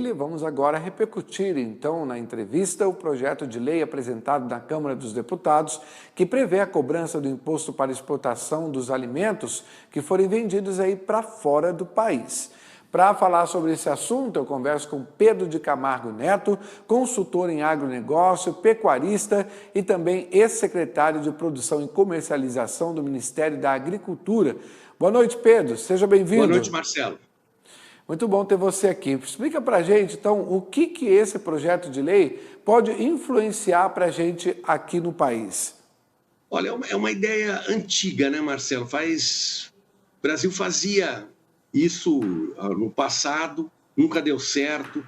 ele. Vamos agora repercutir, então, na entrevista, o projeto de lei apresentado na Câmara dos Deputados, que prevê a cobrança do imposto para exportação dos alimentos que forem vendidos aí para fora do país. Para falar sobre esse assunto, eu converso com Pedro de Camargo Neto, consultor em agronegócio, pecuarista e também ex-secretário de Produção e Comercialização do Ministério da Agricultura. Boa noite, Pedro. Seja bem-vindo. Boa noite, Marcelo. Muito bom ter você aqui. Explica para a gente, então, o que esse projeto de lei pode influenciar para a gente aqui no país. Olha, é uma ideia antiga, né, Marcelo? O Brasil fazia isso no passado, nunca deu certo.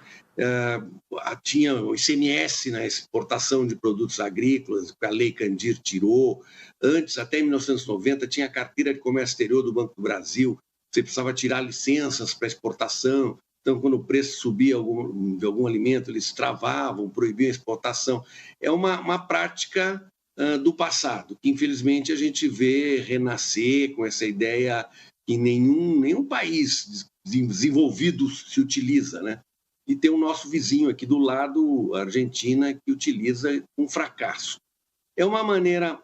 Tinha o ICMS na exportação de produtos agrícolas, que a Lei Candir tirou. Antes, até em 1990, tinha a carteira de comércio exterior do Banco do Brasil. Você precisava tirar licenças para exportação. Então, quando o preço subia de algum alimento, eles travavam, proibiam a exportação. É uma prática do passado, que infelizmente a gente vê renascer com essa ideia que nenhum país desenvolvido se utiliza, né? E tem o nosso vizinho aqui do lado, a Argentina, que utiliza com fracasso. É uma maneira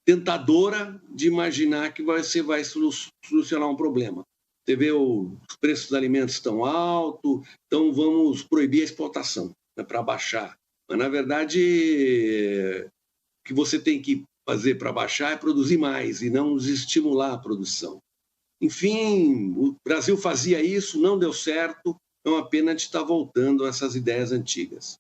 tentadora de imaginar que você vai solucionar um problema. Você vê os preços dos alimentos estão altos, então vamos proibir a exportação, né, para baixar. Mas, na verdade, o que você tem que fazer para baixar é produzir mais e não desestimular a produção. Enfim, o Brasil fazia isso, não deu certo, é uma pena de estar voltando a essas ideias antigas.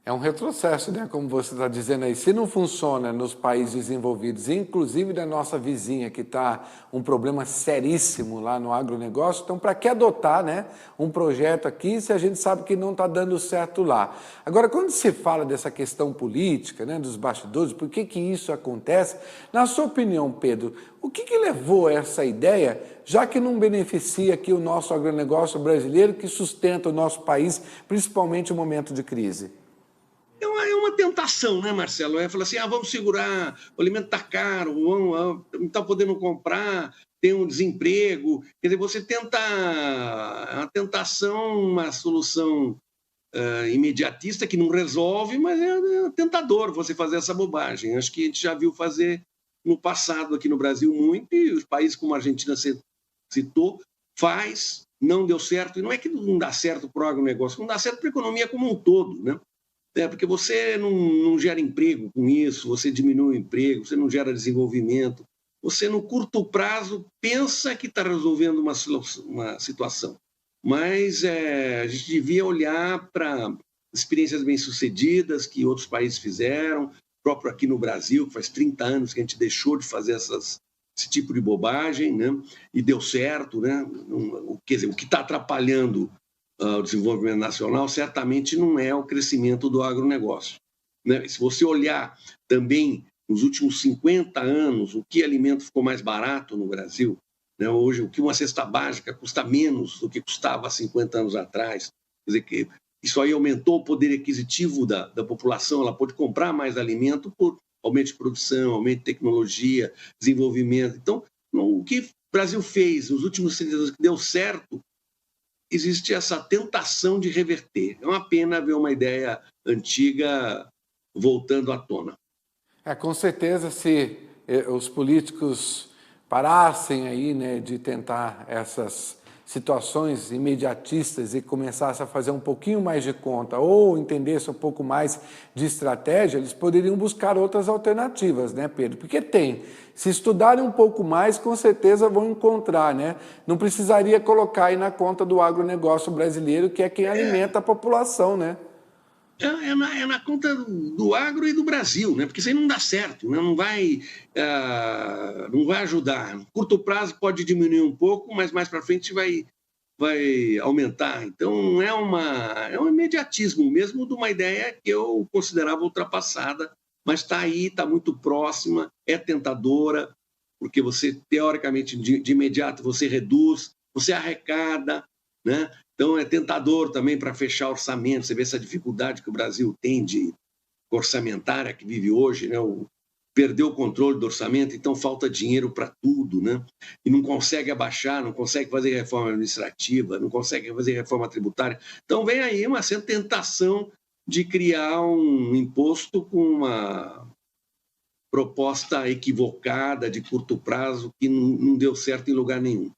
É um retrocesso, né? Como você está dizendo aí. Se não funciona nos países desenvolvidos, inclusive da nossa vizinha, que está um problema seríssimo lá no agronegócio, então para que adotar, né, um projeto aqui se a gente sabe que não está dando certo lá? Agora, quando se fala dessa questão política, né, dos bastidores, por que isso acontece? Na sua opinião, Pedro, o que levou a essa ideia, já que não beneficia aqui o nosso agronegócio brasileiro, que sustenta o nosso país, principalmente no momento de crise? É uma tentação, né, Marcelo? Falar assim, vamos segurar, o alimento está caro, não está podendo comprar, tem um desemprego. Quer dizer, você tenta, é uma tentação, uma solução imediatista que não resolve, mas é tentador você fazer essa bobagem. Acho que a gente já viu fazer no passado aqui no Brasil muito, e os países como a Argentina citou, não deu certo. E não é que não dá certo para o agronegócio, não dá certo para a economia como um todo, né? Porque você não gera emprego com isso, você diminui o emprego, você não gera desenvolvimento. Você, no curto prazo, pensa que está resolvendo uma situação. Mas a gente devia olhar para experiências bem-sucedidas que outros países fizeram, próprio aqui no Brasil, que faz 30 anos que a gente deixou de fazer esse tipo de bobagem, né? E deu certo, né? Quer dizer, o que está atrapalhando o desenvolvimento nacional certamente não é o crescimento do agronegócio, né? Se você olhar também nos últimos 50 anos, o que alimento ficou mais barato no Brasil, né? Hoje, o que uma cesta básica custa menos do que custava há 50 anos atrás. Quer dizer, que isso aí aumentou o poder aquisitivo da população, ela pode comprar mais alimento por aumento de produção, aumento de tecnologia, desenvolvimento. Então, o que o Brasil fez nos últimos 30 anos que deu certo, existe essa tentação de reverter. É uma pena ver uma ideia antiga voltando à tona. Com certeza, se os políticos parassem aí, né, de tentar essas situações imediatistas e começassem a fazer um pouquinho mais de conta ou entendessem um pouco mais de estratégia, eles poderiam buscar outras alternativas, né, Pedro? Porque se estudarem um pouco mais, com certeza vão encontrar, né? Não precisaria colocar aí na conta do agronegócio brasileiro, que é quem alimenta a população, né? É na conta do agro e do Brasil, né? Porque isso aí não dá certo, né? Não vai ajudar. No curto prazo pode diminuir um pouco, mas mais para frente vai aumentar. Então, é um imediatismo mesmo de uma ideia que eu considerava ultrapassada, mas está aí, está muito próxima, é tentadora, porque você, teoricamente, de imediato, você reduz, você arrecada, né? Então, é tentador também para fechar orçamento. Você vê essa dificuldade que o Brasil tem de orçamentária que vive hoje, né? perdeu o controle do orçamento, então falta dinheiro para tudo, né? E não consegue abaixar, não consegue fazer reforma administrativa, não consegue fazer reforma tributária. Então vem aí uma certa tentação de criar um imposto com uma proposta equivocada, de curto prazo, que não deu certo em lugar nenhum.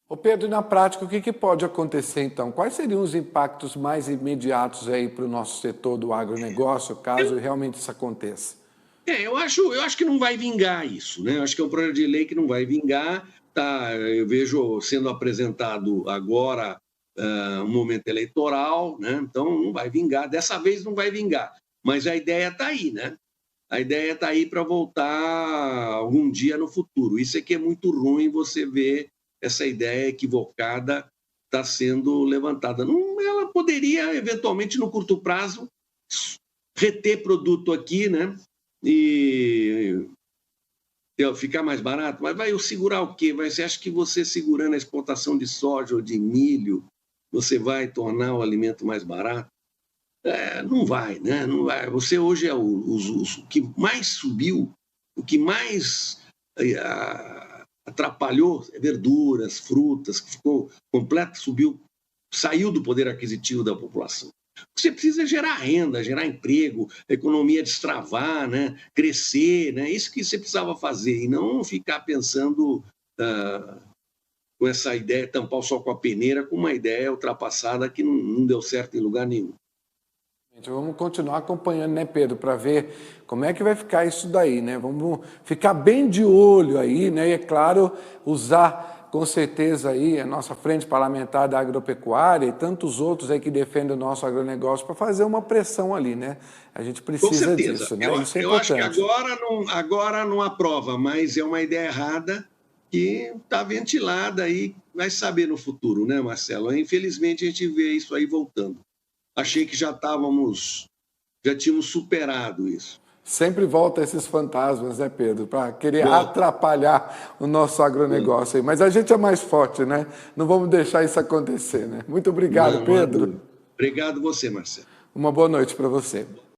Ô Pedro, e na prática, o que pode acontecer então? Quais seriam os impactos mais imediatos aí para o nosso setor do agronegócio, caso realmente isso aconteça? Eu acho que não vai vingar isso, né? Eu acho que é um projeto de lei que não vai vingar. Tá, eu vejo sendo apresentado agora um momento eleitoral, né? Então não vai vingar. Dessa vez não vai vingar. Mas a ideia está aí, né? A ideia está aí para voltar algum dia no futuro. Isso é que é muito ruim você ver essa ideia equivocada está sendo levantada. Não, ela poderia, eventualmente, no curto prazo, reter produto aqui, né? E ficar mais barato, mas vai segurar o quê? Você acha que você segurando a exportação de soja ou de milho, você vai tornar o alimento mais barato? Não vai, né? Não vai. Você hoje é o que mais subiu, o que mais atrapalhou é verduras, frutas, que ficou completo, subiu, saiu do poder aquisitivo da população. Você precisa gerar renda, gerar emprego, a economia destravar, né? Crescer, né? Isso que você precisava fazer, e não ficar pensando com essa ideia, tampar o sol com a peneira, com uma ideia ultrapassada que não deu certo em lugar nenhum. Vamos continuar acompanhando, né, Pedro, para ver como é que vai ficar isso daí, né? Vamos ficar bem de olho aí, né? E, é claro, usar com certeza aí a nossa frente parlamentar da agropecuária e tantos outros aí que defendem o nosso agronegócio para fazer uma pressão ali, né? A gente precisa disso, né? Isso é eu acho que importante. agora não aprova, mas é uma ideia errada que está ventilada aí, vai saber no futuro, né, Marcelo? Infelizmente a gente vê isso aí voltando. Achei que já tínhamos superado isso. Sempre volta esses fantasmas, né, Pedro, para querer Volta. atrapalhar o nosso agronegócio aí. Mas a gente é mais forte, né? Não vamos deixar isso acontecer, né? Muito obrigado, Não há Pedro. dúvida. Obrigado você, Marcelo. Uma boa noite para você.